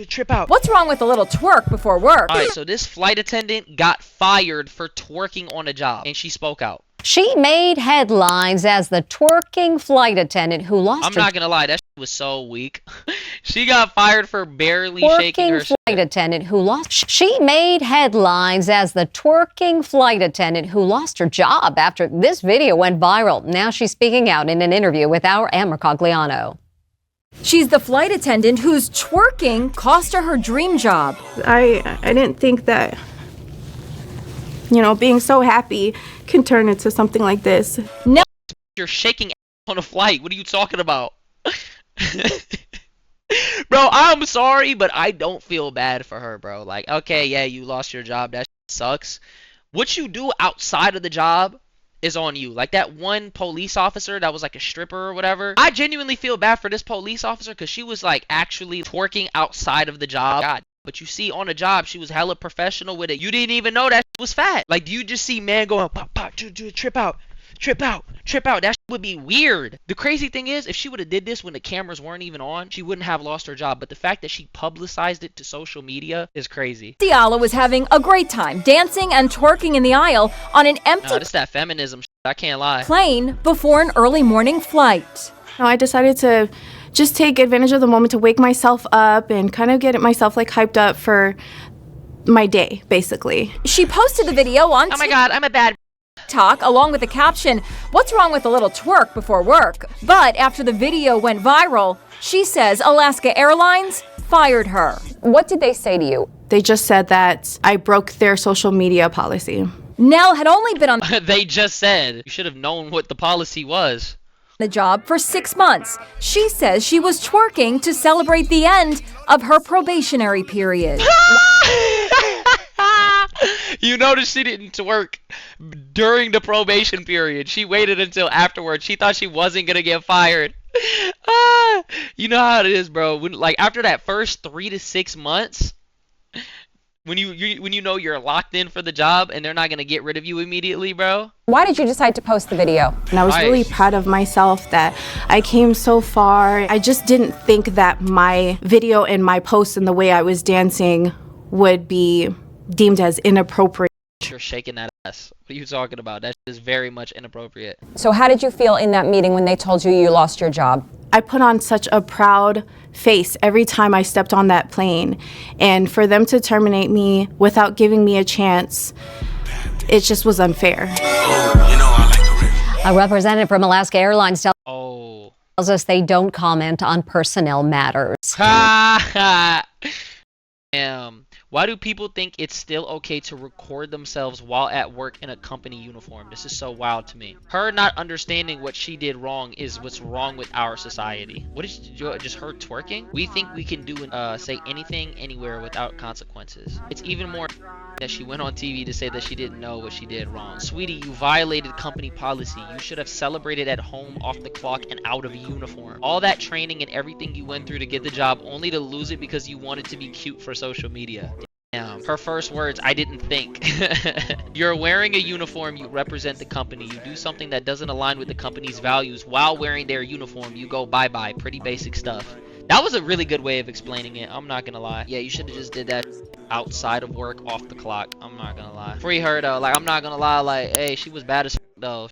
trip out. What's wrong with a little twerk before work? Alright, so this flight attendant got fired for twerking on a job, and she spoke out. She made headlines as the twerking flight attendant who lost I'm her not gonna lie, that shit was so weak. She got fired for barely shaking her flight attendant who lost. She made headlines as the twerking flight attendant who lost her job after this video went viral. Now she's speaking out in an interview with our Amber Cogliano. She's the flight attendant whose twerking cost her dream job. I didn't think that, being so happy can turn into something like this. No. You're shaking on a flight. What are you talking about? Bro, I'm sorry, but I don't feel bad for her, bro. Like, okay, yeah, you lost your job. That sucks. What you do outside of the job is on you. Like that one police officer that was like a stripper or whatever. I genuinely feel bad for this police officer because she was like actually twerking outside of the job. God. But you see, on the job, she was hella professional with it. You didn't even know that was fat. Like, do you just see man going, pop, pop, trip out, trip out, trip out? That would be weird. The crazy thing is, if she would have did this when the cameras weren't even on, she wouldn't have lost her job. But the fact that she publicized it to social media is crazy. Diallo was having a great time dancing and twerking in the aisle on an empty Nah, this that feminism shit. I can't lie. plane before an early morning flight. I decided to just take advantage of the moment to wake myself up and kind of get myself like hyped up for my day, basically. She posted the video on Oh my god, I'm a bad TikTok along with the caption, "What's wrong with a little twerk before work?" But after the video went viral, she says Alaska Airlines fired her. What did they say to you? They just said that I broke their social media policy. Nell had only been on They just said. You should have known what the policy was. the job for 6 months. She says she was twerking to celebrate the end of her probationary period. You notice she didn't twerk during the probation period. She waited until afterwards. She thought she wasn't gonna get fired. You know how it is, bro. When, like, after that first 3 to 6 months, when you know you're locked in for the job and they're not gonna get rid of you immediately, bro. Why did you decide to post the video? And I was really proud of myself that I came so far. I just didn't think that my video and my post and the way I was dancing would be deemed as inappropriate. You're shaking that ass. What are you talking about? That is very much inappropriate. So how did you feel in that meeting when they told you lost your job? I put on such a proud face every time I stepped on that plane. And for them to terminate me without giving me a chance, it just was unfair. A representative from Alaska Airlines tells us they don't comment on personnel matters. Damn. Why do people think it's still okay to record themselves while at work in a company uniform? This is so wild to me. Her not understanding what she did wrong is what's wrong with our society. What is just her twerking? We think we can do and say anything anywhere without consequences. It's even more that she went on TV to say that she didn't know what she did wrong. Sweetie, you violated company policy. You should have celebrated at home, off the clock, and out of uniform. All that training and everything you went through to get the job only to lose it because you wanted to be cute for social media. Damn. Her first words, I didn't think. You're wearing a uniform, you represent the company. You do something that doesn't align with the company's values while wearing their uniform, you go bye-bye. Pretty basic stuff. That was a really good way of explaining it. I'm not gonna lie. Yeah, you should have just did that outside of work, off the clock. I'm not gonna lie. Free her though. Like, I'm not gonna lie. Like, hey, she was bad as though.